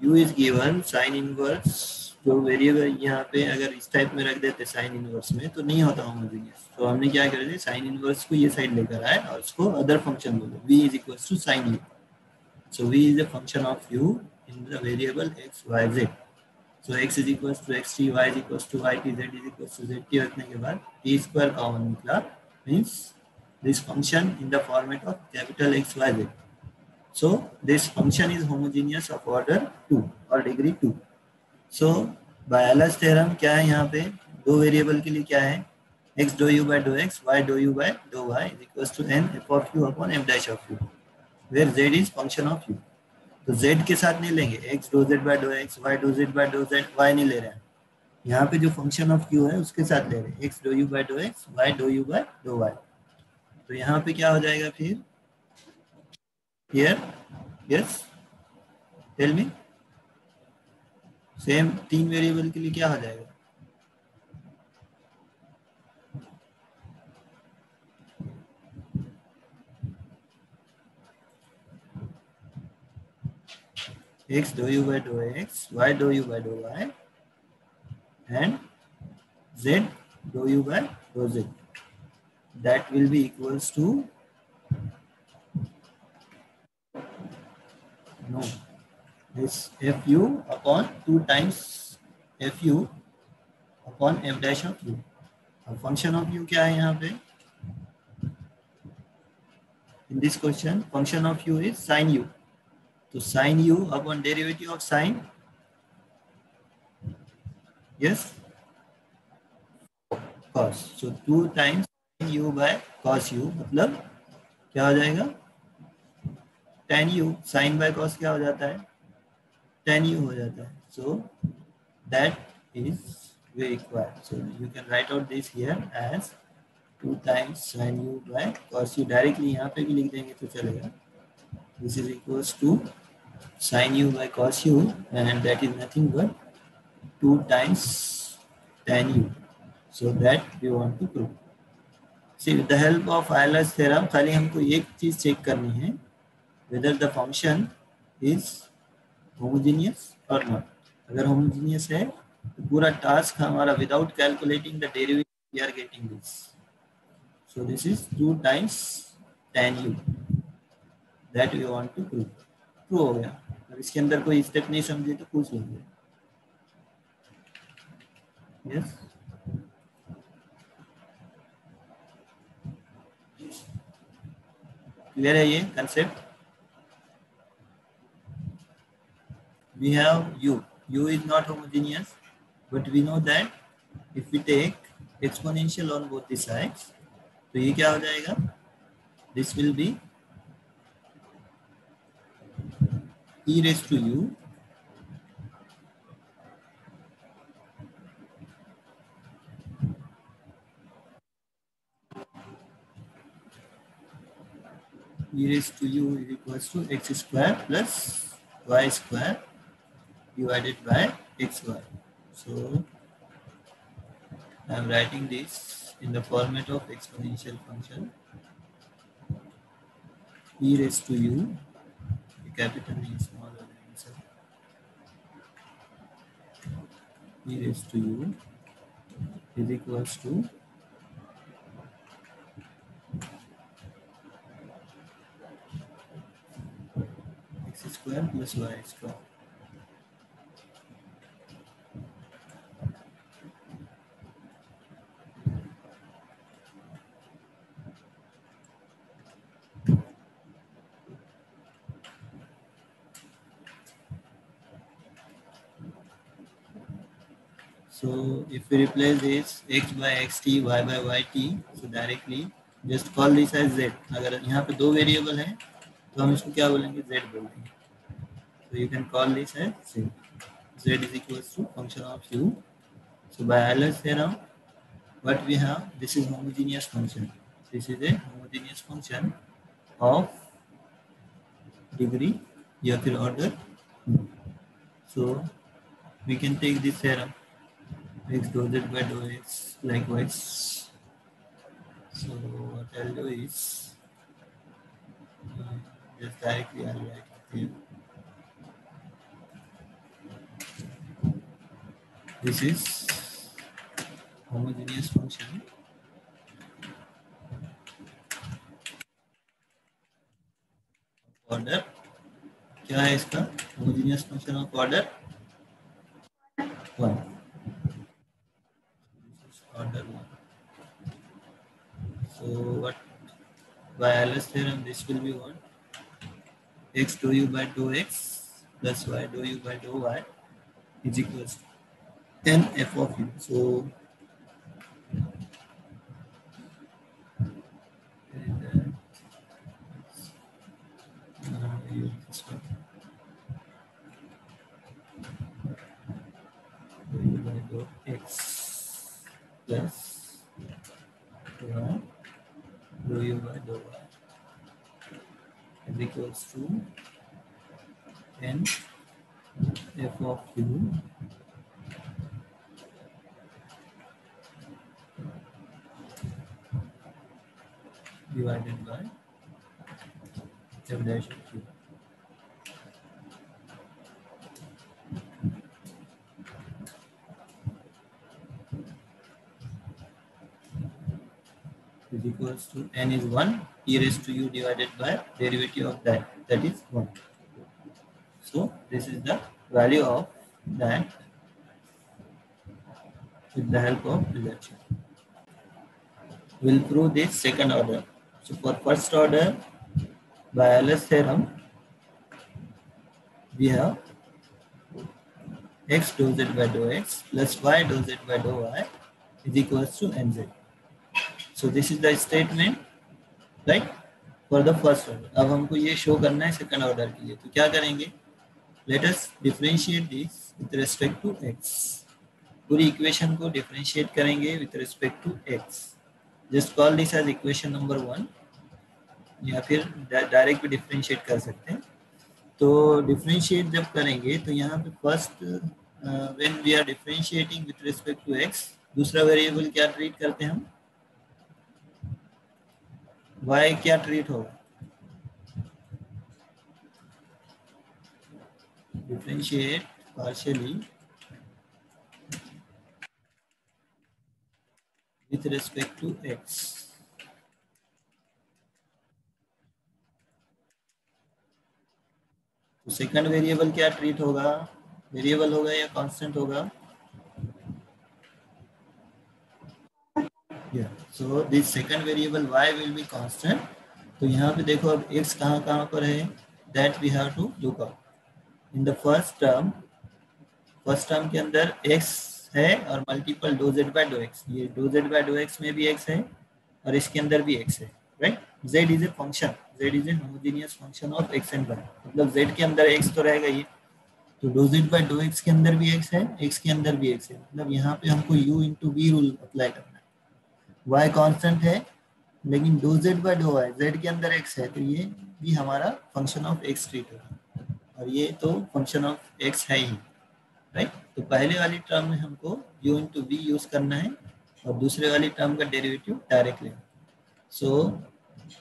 u is given sine inverse, जो variable यहाँ पे अगर इस टाइप में रख देते साइन इनवर्स में तो नहीं होता होमोजेनियस। तो हमने क्या कर दिया, साइन इनवर्स को ये साइड लेकर आए और उसको अदर फंक्शन बोले, v is equal to sine u। So v is a function of u in the variable x y z। So x is equal to xt, y is equal to yt, z is equal to zt रखने के बाद t square common निकला, means this function in the format of capital X Y Z। So this function is homogeneous of order 2 or degree 2। So by Euler's theorem क्या है यहाँ पे, दो variable के लिए क्या है, x dou u by dou x, y dou u by dou y is equals to n f of u upon f dash of u, where z is function of u। तो z के साथ नहीं लेंगे, x dou z by dou x, y dou z by dou z, y नहीं ले रहे हैं, यहाँ पे जो फंक्शन ऑफ u है उसके साथ ले रहे हैं, x dou u by dou x, y dou u by dou y। तो यहाँ पे क्या हो जाएगा फिर, here yes tell me, same तीन वेरिएबल के लिए क्या हो जाएगा, x dou u by dou x, y dou u by dou y and z dou u by dou z, that will be equals to, no, this fu upon 2 times fu upon f dash of u। अब function of u क्या है यहाँ पे, in this question function of u is sin u। तो sin u upon derivative of sin, yes, cos। so 2 times sin u by cos u, मतलब क्या हो जाएगा, tan u। sin by cos क्या हो जाता है, tan u हो जाता है। so that is we require, so you can write out this here as 2 times sin u by cos u, directly यहाँ पे भी लिख देंगे तो चलेगा, this is equals to sin u by cos u and that is nothing but 2 times tan u। so that we want to prove। see with the help of Euler's theorem खाली हमको एक चीज चेक करनी है, whether the function is homogeneous or not। अगर homogeneous है तो पूरा टास्क हमारा without calculating the derivative we are getting this। so this is 2 times tan u that we want to prove। Prove हो गया। अब इसके अंदर कोई स्टेप नहीं समझे तो पूछ लेंगे। यस, क्लियर है ये concept. we have u is not homogeneous, but we know that if we take exponential on both the sides तो ये क्या हो जाएगा, this will be e raised to u is equals to x square plus y square divided by xy। so I am writing this in the format of exponential function, e raised to u, capital E small answer, e raised to u is equals to x square plus y square। So if we replace this x by xt, y by yt, so directly just call this as z। अगर यहाँ पे दो variable हैं तो हम इसको क्या बोलेंगे, z बोलेंगे। so you can call this as z। z is equals to function of u। so by Euler's theorem what we have, this is homogeneous function, this is a homogeneous function of degree या फिर order। so we can take this theorem, x dou z by dou x likewise। so what I'll do is just directly I'll write here this is homogeneous function order. क्या है इसका? Homogeneous function of order 1, order 1. So what, by Euler's theorem, this will be what? X dou u by dou x plus y dou u by dou y is equals to n f of u. So this one, dou u by dou x plus y dou u by dou y is equals to n f of u divided by f dash of u. Is equals to n is 1, e raised to u divided by derivative of that, that is 1. So this is the value of that with the help of reduction. We'll prove this second order. So for first order, by Euler's theorem, we have x dou z by dou x plus y dou z by dou y is equals to nz. So this is the statement, right, for the first order. अब हमको ये show करना है second order के लिए, तो क्या करेंगे? Let us differentiate this with respect to x. पूरी इक्वेशन को डिफरेंशिएट करेंगे with respect to x. Just call this as equation number 1, या फिर डायरेक्ट भी डिफरेंशिएट कर सकते हैं. तो डिफरेंशिएट जब करेंगे तो यहाँ पे first when we are differentiating with respect to x, दूसरा वेरिएबल क्या ट्रीट करते हैं हम? y क्या ट्रीट होगा? Differentiate partially with respect to x. तो सेकंड वेरिएबल क्या ट्रीट होगा? वेरिएबल होगा या कांस्टेंट होगा? So this second variable y will be constant. तो यहाँ पे देखो अब x कहाँ पर है, that we have to look out. In the first term के अंदर x है और multiple dou z by dou x. ये dou z by dou x में भी x है और इसके अंदर भी x है, right? z is a function, z is a homogeneous function of x and y. मतलब z के अंदर x तो रहेगा ही, तो dou z by dou x के अंदर भी x है, x के अंदर भी x है. मतलब यहाँ पे हमको u into v rule apply करना है. y कांस्टेंट है, लेकिन dou z by dou y, z के अंदर x है, तो ये भी हमारा फंक्शन ऑफ x ट्रीट होगा, और ये तो फंक्शन ऑफ x है ही, राइट? तो पहले वाली टर्म में हमको u into v यूज करना है और दूसरे वाली टर्म का डेरिवेटिव डायरेक्ट लेना. So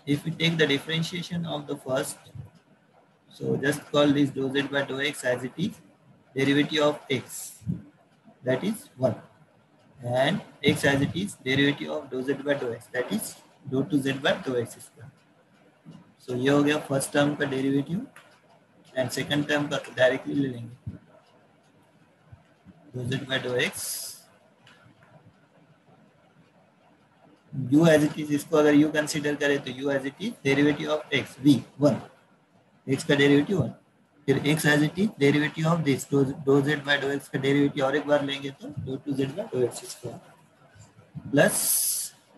if we take the differentiation of the first, so just call this dou z by dou x as it is derivative of x, that is 1, and x as it is derivative of dou z by dou x, that is dou 2z by dou x square. So ये हो गया first term का derivative, and second term का directly ले लेंगे. dou z by dou x u as it is, इसको अगर u consider करें तो u as it is derivative of x v 1, x का डेरिवेटिव 1, फिर x as it is derivative of this dou z by dou x का derivative और एक बार लेंगे तो dou 2z by dou x square, plus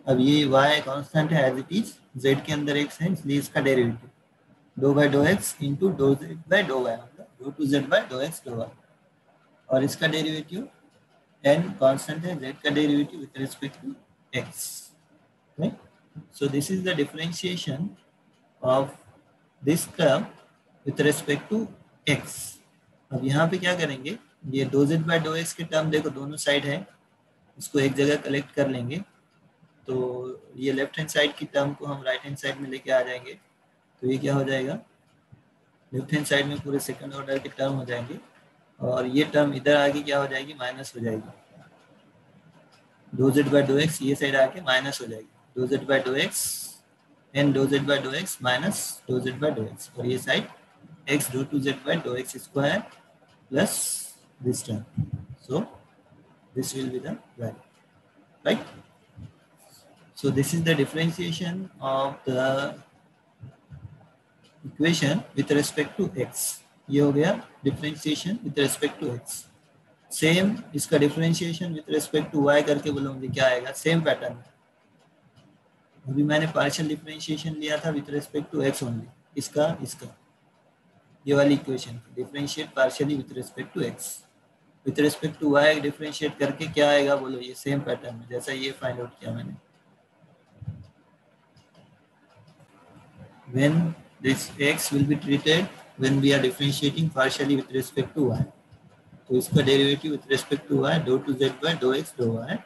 अब ये y कांस्टेंट है एज इट इज, z के अंदर x है इसलिए इसका derivative dou by dou x into dou z by dou y, मतलब dou 2z by dou x dou y, और इसका डेरिवेटिव n कांस्टेंट है, z का derivative with respect to x, right? So this is the differentiation of this term with respect to x. अब यहाँ पे क्या करेंगे, ये dou z by dou x के टर्म देखो दोनों साइड है, इसको एक जगह कलेक्ट कर लेंगे, तो ये लेफ्ट हैंड साइड की टर्म को हम राइट हैंड साइड में लेके आ जाएंगे, तो ये क्या हो जाएगा, लेफ्ट हैंड साइड में पूरे सेकंड ऑर्डर के टर्म हो जाएंगे, और ये टर्म इधर आके क्या हो जाएगी, माइनस हो जाएगी, do Z by do X ये साइड आके माइनस हो जाएगी, do Z by do X and do Z by do X minus do Z by do X, और ये side X do two Z by do X square plus this term. So this will be the value, right? So this is the differentiation of the equation with respect to x. ये हो गया differentiation with respect to x. Same इसका differentiation with respect to y करके बोलो मुझे क्या आएगा, same pattern. अभी मैंने partial differentiation लिया था with respect to x only, इसका इसका ये वाली equation differentiate partially with respect to x. With respect to Y differentiate करके क्या आएगा बोलो, ये सेम पैटर्न में जैसा ये फाइंड आउट किया मैंने। When this x will be treated when we are differentiating partially with respect to y, तो इसका derivative with respect to y do two Z by do X do y,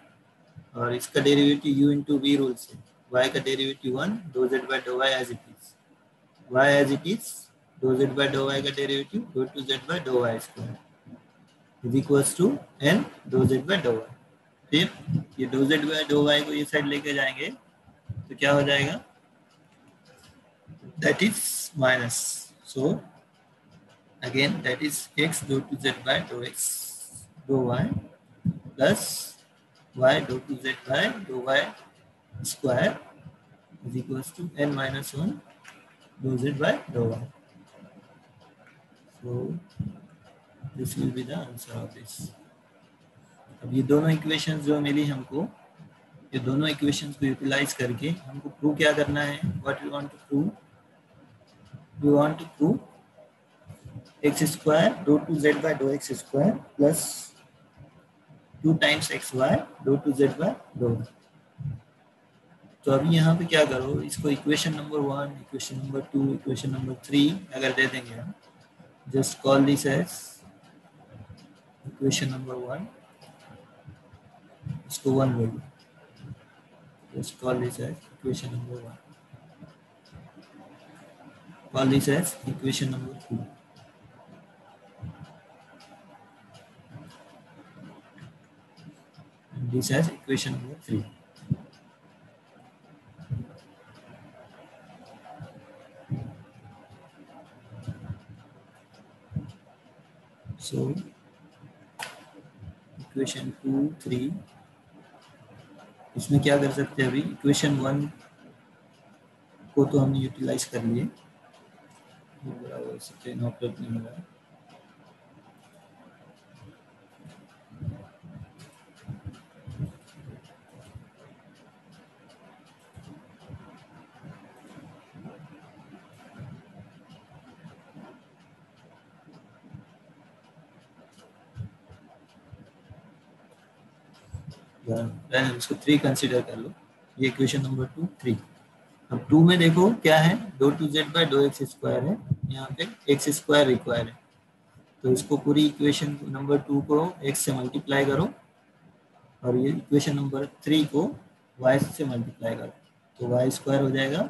और इसका derivative u into v rule से, y का derivative 1 do Z by do y as it is, y as it is do Z by do y का derivative do two Z by do y square is equals to n do Z by do y। फिर ये do Z by do Y को ये side लेके जाएंगे तो क्या हो जाएगा, that is minus, so again that is X do two Z by do X do Y plus Y do two Z by do Y square is equals to n minus 1 do Z by do Y. So this will be the answer of this. अब ये दोनों equations जो मिली हमको, ये दोनों equations को utilise करके हमको प्रूव क्या करना है, what we want to prove, we want to prove X square do two Z by do X square plus 2 times X Y do two Z by do. तो अभी यहाँ पे क्या करो, इसको equation number 1, equation number 2, equation number 3 अगर दे देंगे हम, just call this as equation number 1, इसको 1 बोलो, just call this as equation number 1, call this as equation number 2, and this as equation number 3. So equation 2, 3, इसमें क्या कर सकते हैं, अभी इक्वेशन 1 को तो हमने यूटिलाइज कर लिए, ऑपरेट नहीं हो रहा है, इसको 3 कंसीडर कर लो, ये इक्वेशन नंबर 2, 3। अब 2 में देखो क्या है, do two Z by do X square है, यहाँ पे एक्स स्क्वायर रिक्वायर है, तो इसको पूरी इक्वेशन नंबर 2 को x से मल्टीप्लाई करो, और ये इक्वेशन नंबर 3 को y से मल्टीप्लाई करो, तो y स्क्वायर हो जाएगा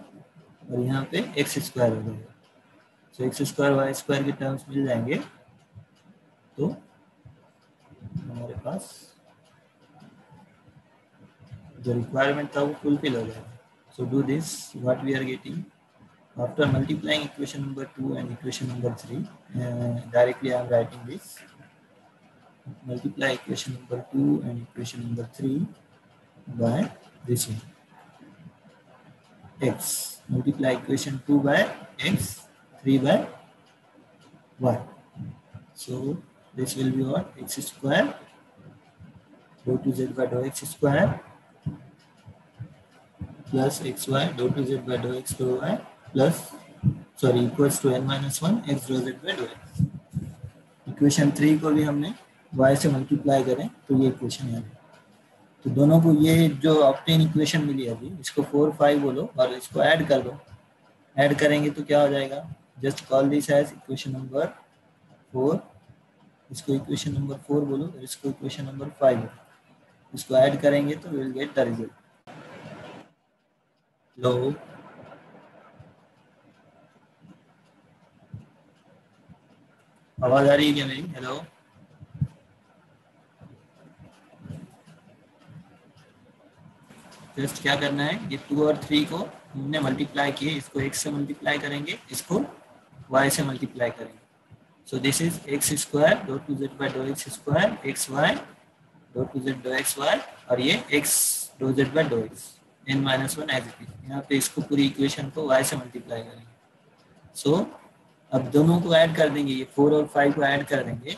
और यहाँ पे एक्स स्क्वायर हो जाएगा, तो एक्स स्क्वायर वाई स्क्वायर के टर्म्स मिल जाएंगे, तो हमारे पास जो रिक्वायरमेंट था वो फुलफिल हो जाएगा। So do this, what we are getting after multiplying equation number 2 and equation number 3, directly I am writing this, multiply equation number 2 and equation number 3 by this one, x, multiply equation 2 by x, 3 by y, so this will be what, x square dou to z by dou x square plus xy dou to z by dou x dou y plus, sorry, equals to n minus 1 x dou z by dou x। Equation 3 को भी हमने y से multiply करें तो ये equation है, तो दोनों को ये जो ऑब्टेन इक्वेशन मिली अभी, इसको 4, 5 बोलो और इसको ऐड कर दो, ऐड करेंगे तो क्या हो जाएगा, just call this as equation number 4, इसको इक्वेशन नंबर 4 बोलो और इसको इक्वेशन नंबर 5 बोलो, इसको ऐड करेंगे तो विल गेट द रिजल्ट। लो आवाज आ रही है क्या मेरी, हेलो? जस्ट क्या करना है, ये 2 और 3 को हमने मल्टीप्लाई किए, इसको x से मल्टीप्लाई करेंगे, इसको y से मल्टीप्लाई करेंगे। So this is X square do two Z by डॉ X square X Y do two Z do X Y, और ये एक्स डॉ जेड बाई डॉ X n minus one as it is. यहाँ पे इसको पूरी इक्वेशन को y से मल्टीप्लाई करेंगे। सो अब दोनों को ऐड कर देंगे, ये 4 और 5 को ऐड कर देंगे।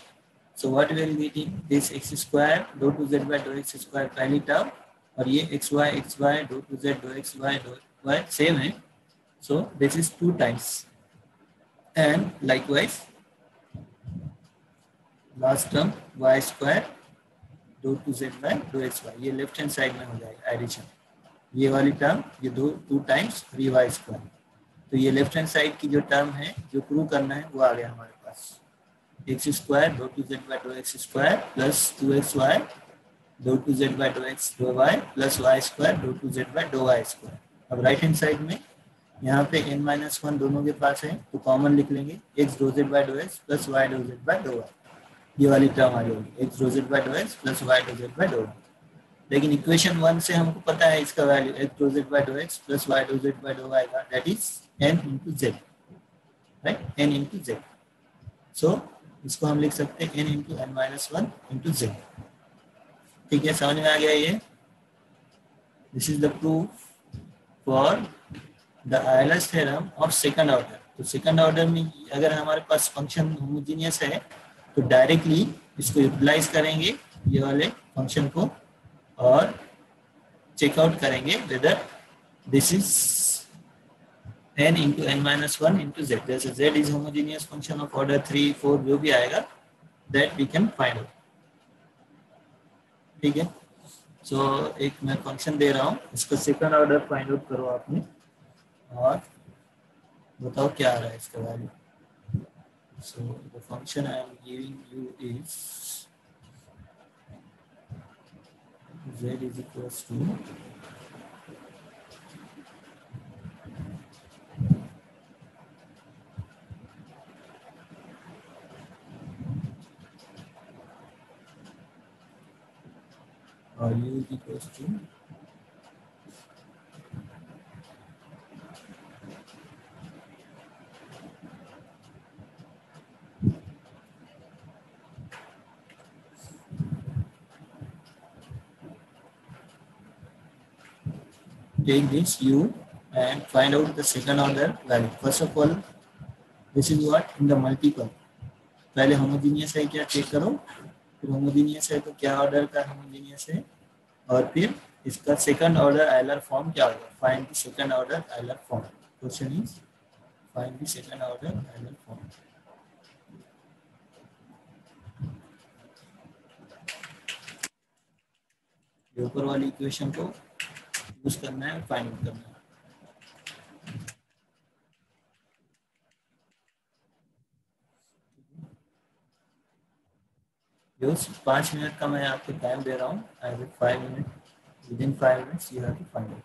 So what we will getting, this X square do two Z by डॉ एक्स स्क्वायर पहली टर्म, और ये X Y do two Z do X Y same है। So this is 2 times, and likewise last term Y square do two Z by डॉ X Y, ये left hand side में हो जाएगा addition. ये वाली टर्म ये 2 टाइम्स और ये वाई स्क्वायर, तो ये लेफ्ट हैंड साइड की जो टर्म है जो प्रूव करना है वो आ गया हमारे पास। X square do two Z by डॉ X square plus 2x Y do two Z by डॉ X do Y plus Y square do two Z by डॉ वाई स्क्वायर। अब राइट हैंड साइड में यहाँ पे n-1 दोनों के पास है, तो कॉमन लिख लेंगे, एक्स डॉ जेड बाई डॉ एक्स प्लस वाई डॉ जेड बाई डॉ वाई, ये वाली टर्म आ जाएगी एक्स डॉ जेड बाई डॉ एक्स प्लस वाई डॉ जेड बाई डॉ वाई। लेकिन इक्वेशन 1 से हमको पता है इसका वैल्यू एक्स डॉ जेड बाई डॉ एक्स प्लस वाई डॉ जेड बाई डॉ वाई का, that is n into z, right, n into z. So इसको हम लिख सकते हैं n into n minus one into Z. ठीक है, समझ में आ गया ये? This is the proof for the Euler's theorem of second order. तो सेकंड ऑर्डर में अगर हमारे पास फंक्शन होमोजीनियस है तो डायरेक्टली इसको यूटिलाइज करेंगे ये वाले फंक्शन को, और चेकआउट करेंगे whether this is n into n minus 1 into z, जैसे z is homogeneous function of order 3 4 जो भी आएगा that we can find out। ठीक है, सो एक मैं फंक्शन दे रहा हूँ, इसका सेकंड ऑर्डर फाइंड आउट करो आपने और बताओ क्या आ रहा है इसका value. So the function I am giving you is z is equals to or u is equals to take this u and find out the second order value. First of all, this is what in the multiple, पहले homogeneous है क्या check करो, फिर homogeneous है तो क्या order का homogeneous है, और फिर इसका सेकंड ऑर्डर आयलर फॉर्म क्या होगा, find the second order Euler form. Question is find the second order Euler form. ऊपर वाली इक्वेशन को यूज करना है और फाइंड आउट करना है। जो 5 मिनट का मैं आपको टाइम दे रहा हूँ, I will 5 minute, within 5 minutes you have to find out.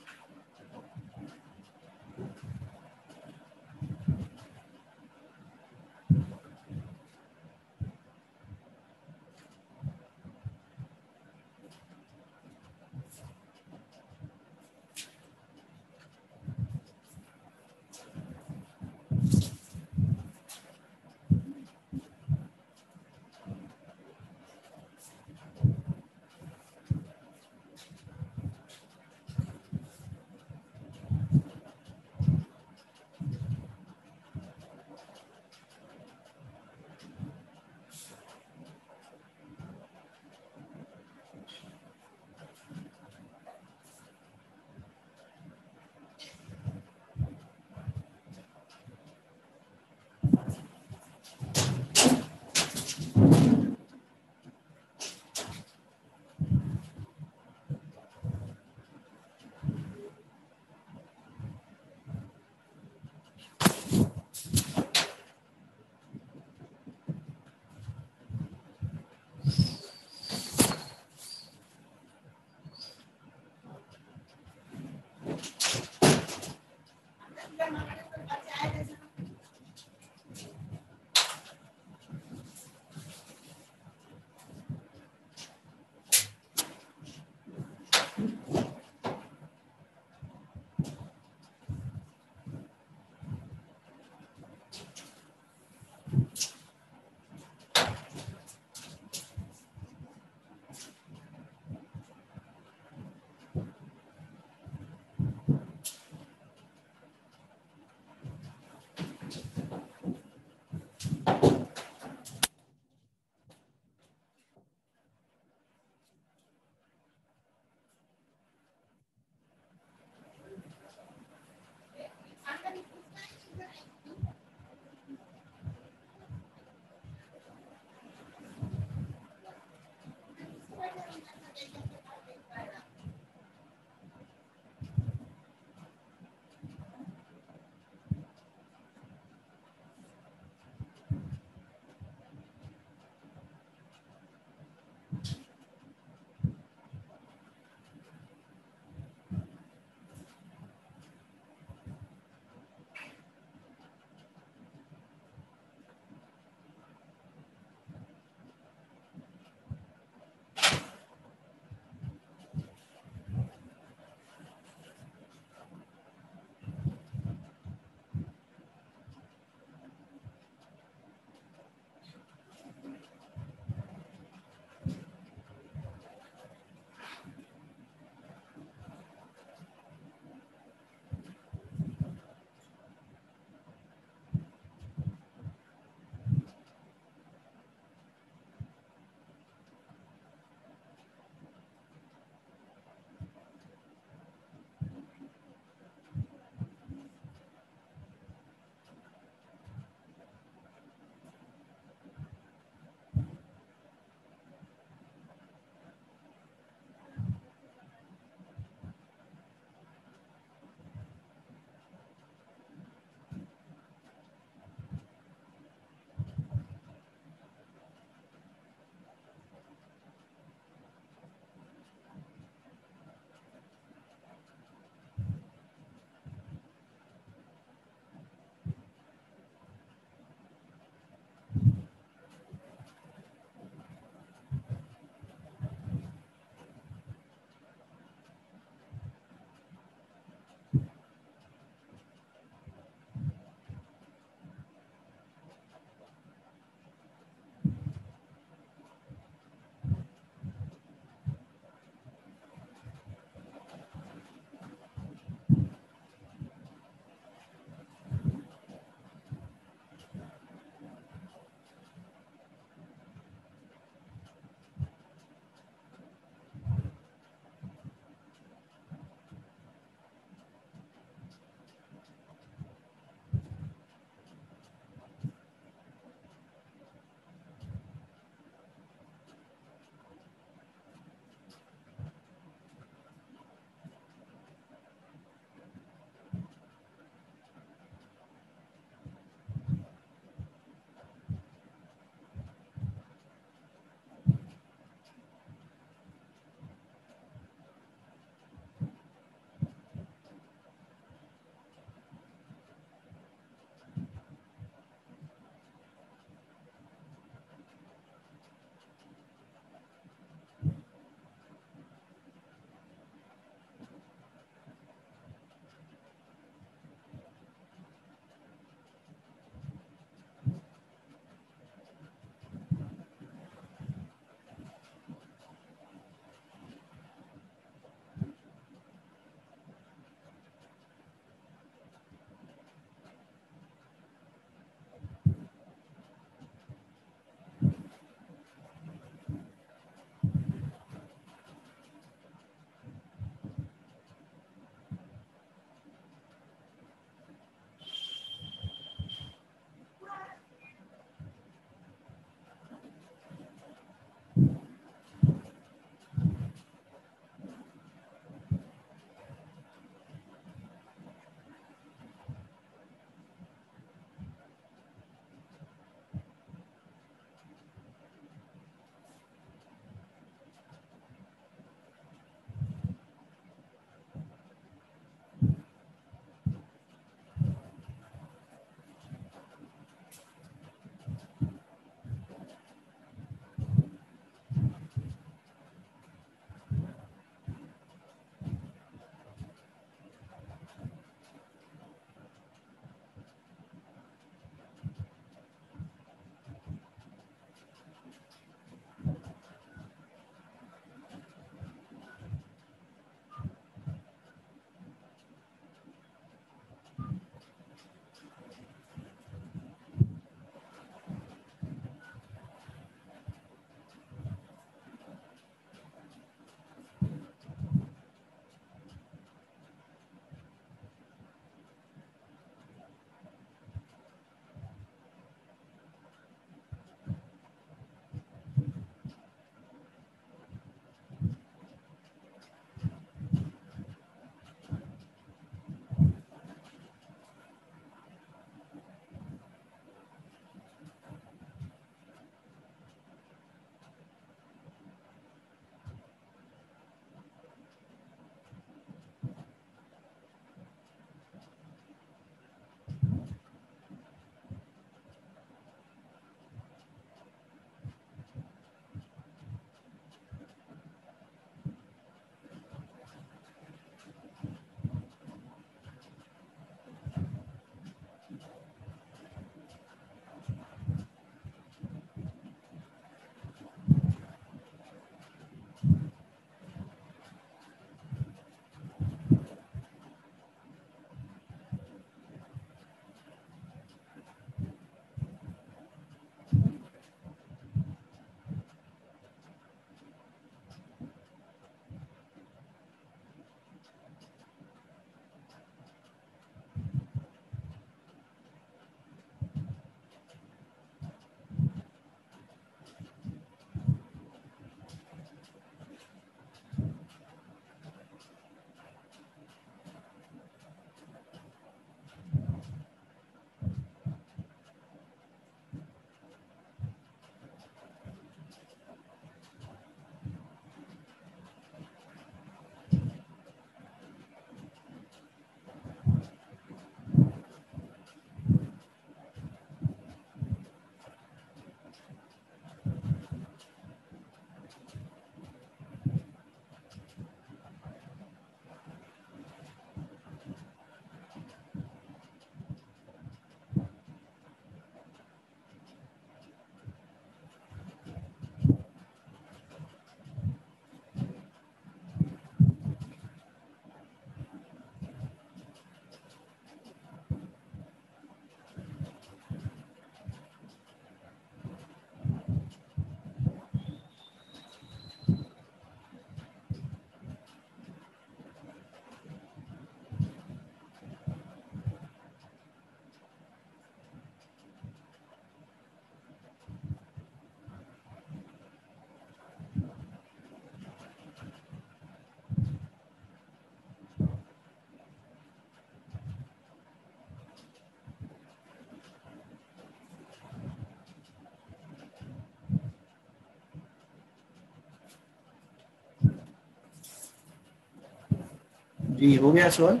जी हो गया सॉल्व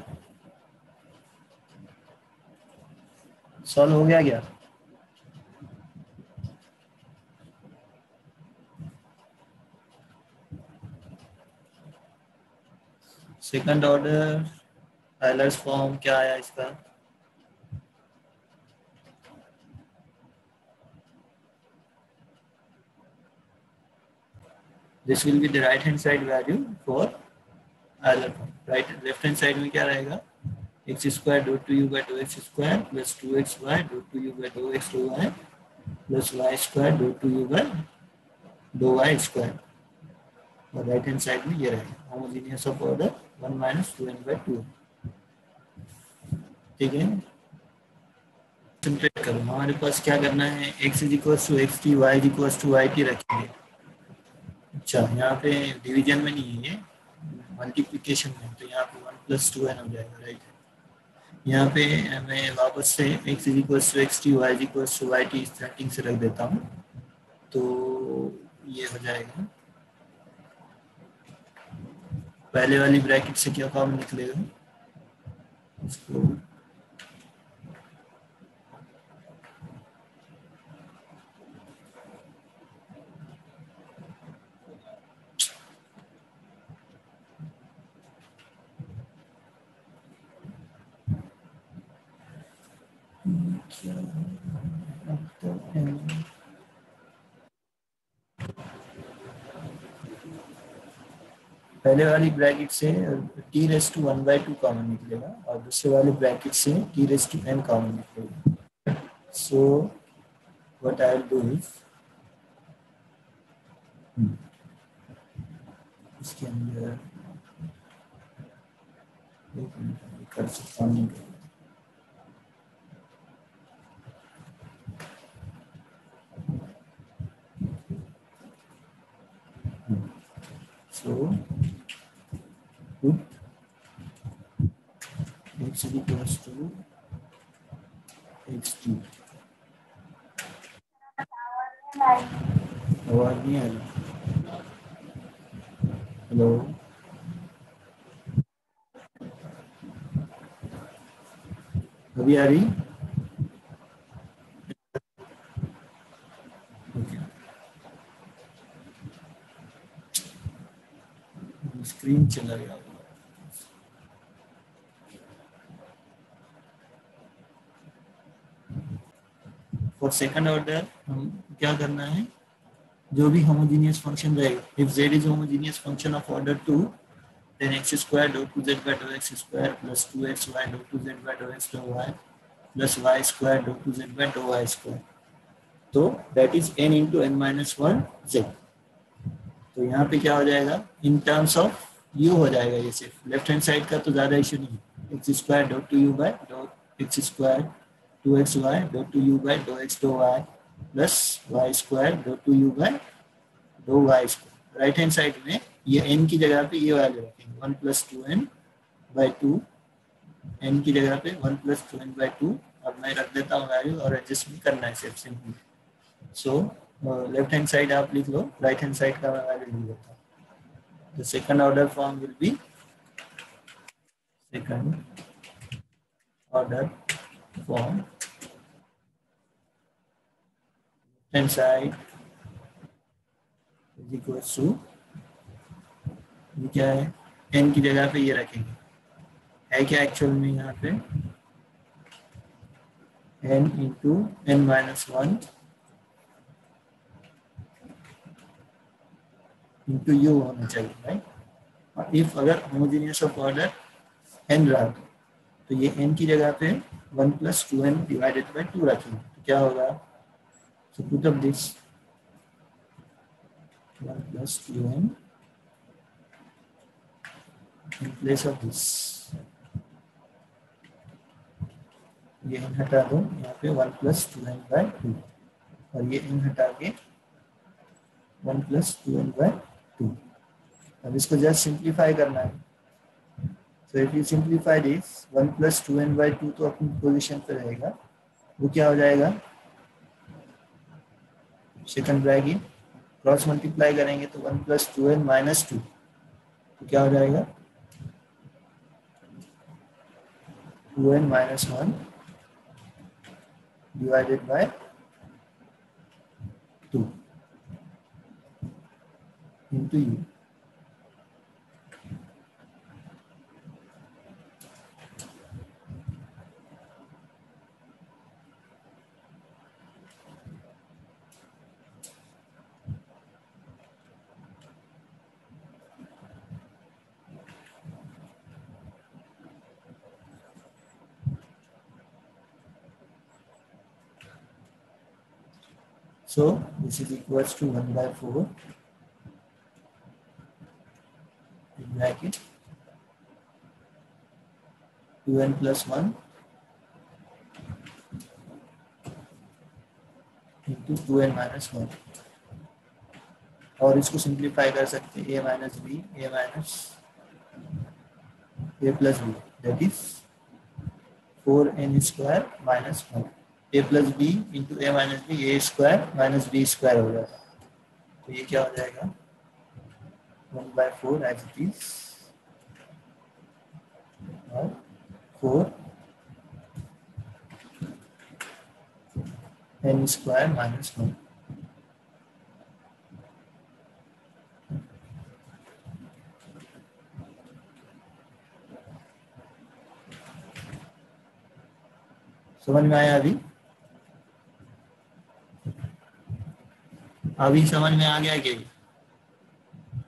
हो गया क्या? सेकंड ऑर्डर टायलर्स फॉर्म क्या आया इसका? This will be the right hand side value for Taylor form. Right left hand side में क्या रहेगा? X square dot two U by do X square plus two X Y dot two U by do X do Y plus Y square dot two U by do Y square. और right hand side में ये रहेगा homogeneous of order 1 minus 2n/2। ठीक है, concentrate करो। हमारे पास क्या करना है, x is equal to X T, Y is equal to Y T रखेंगे। अच्छा यहाँ पे डिवीजन में नहीं है, ये मल्टीप्लिकेशन में, तो यहाँ पे 1 + 2n हो जाएगा। राइट, यहाँ पे मैं वापस से x is equal to X T, Y is equal to Y T starting से रख देता हूँ, तो ये हो जाएगा। पहले वाली ब्रैकेट से क्या फॉर्म निकलेगा, इसको पहले वाली ब्रैकेट से t⁻² कॉमन निकलेगा और दूसरे वाले ब्रैकेट से t⁻n कॉमन निकलेगा। So what I will do is इसके अंदर कर सकता हूँ। सो put x is equals to x2। आवाज नहीं आ रही? हेलो, अभी आ रही? स्क्रीन चला गया। फॉर सेकंड ऑर्डर हम क्या करना है, जो भी होमोजेनियस फंक्शन रहेगा, if z is homogeneous function of order 2 then x square dot 2z by dot x square plus 2xy dot 2z by dot x dot y plus y square dot 2z by dot y square। तो that is n into n minus 1 z। तो यहाँ पे क्या हो जाएगा, in terms of u हो जाएगा। ये सिर्फ लेफ्ट हैंड साइड का तो ज़्यादा इशू नहीं है। X square dot two U by dot X square 2xy dot two U by dot X dot Y plus Y square dot two U by dot Y square. Right hand side में ये n की जगह पे ये value रखेंगे 1 + 2n/2, n की जगह पे 1 + 2n/2। अब मैं रख देता हूँ वैल्यू और एडजस्ट भी करना है सिर्फ simply. So left hand side आप लिख लो, राइट हैंड साइड का मैं वैल्यू लिख देता हूँ। The second order form will be second order form hand side is equals to, ये क्या है, n की जगह पे ये रखेंगे, है क्या एक्चुअल में यहाँ पे n into n minus 1 into u होना चाहिए, राइट। और इफ अगर होमोजेनियस ऑफ ऑर्डर n रहा तो ये n की जगह पे 1 + 2n divided by 2 रखेंगे, तो क्या होगा, so put up this 1 + 2n in place of this। ये n हटा दो, यहाँ पे 1 + 2n/2 और ये n हटा के 1 + 2n/2। अब इसको जस्ट सिंप्लीफाई करना है। तो if you simplify this 1 + 2n/2 तो अपनी पोजीशन पे रहेगा, वो क्या हो जाएगा, सेकंड ब्रैकेट क्रॉस मल्टीप्लाई करेंगे तो 1 + 2n - 2, तो क्या हो जाएगा 2n minus 1 divided by 2 into u. So this is equals to 1 by 4 in bracket 2n plus 1 into 2n minus 1. और इसको सिंप्लीफाई कर सकते हैं a minus B a minus a plus B that is 4n square minus 1 a plus B into a minus B a square minus b square हो जाएगा. तो ये क्या हो जाएगा 1 by 4 एज इट इज और 4 n स्क्वायर माइनस 1. समझ में आया? अभी समझ में आ गया क्या?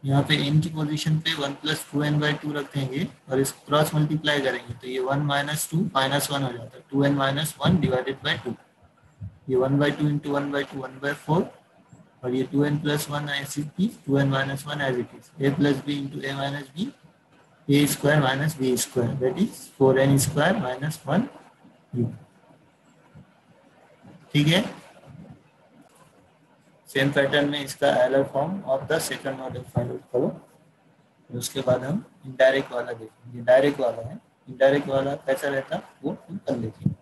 यहाँ पे n की पोजीशन पे 1 प्लस 2n बाई 2 रख देंगे और इस क्रॉस मल्टीप्लाई करेंगे तो ये 1 माइनस 2 माइनस 1 हो जाता है 2n माइनस 1 डिवाइडेड बाई 2. ये 1 बाई 2 इंटू 1 बाई 2 1 बाई 4 और ये 2n plus 1 as it is 2n minus 1 as it is a plus B into a minus B a square minus b square that is 4n square minus 1 u. ठीक है. Same pattern में इसका Euler form of the second order find out करो. उसके बाद हम indirect वाला देखेंगे. डायरेक्ट वाला है, इनडायरेक्ट वाला कैसा रहता वो हम कल देखेंगे.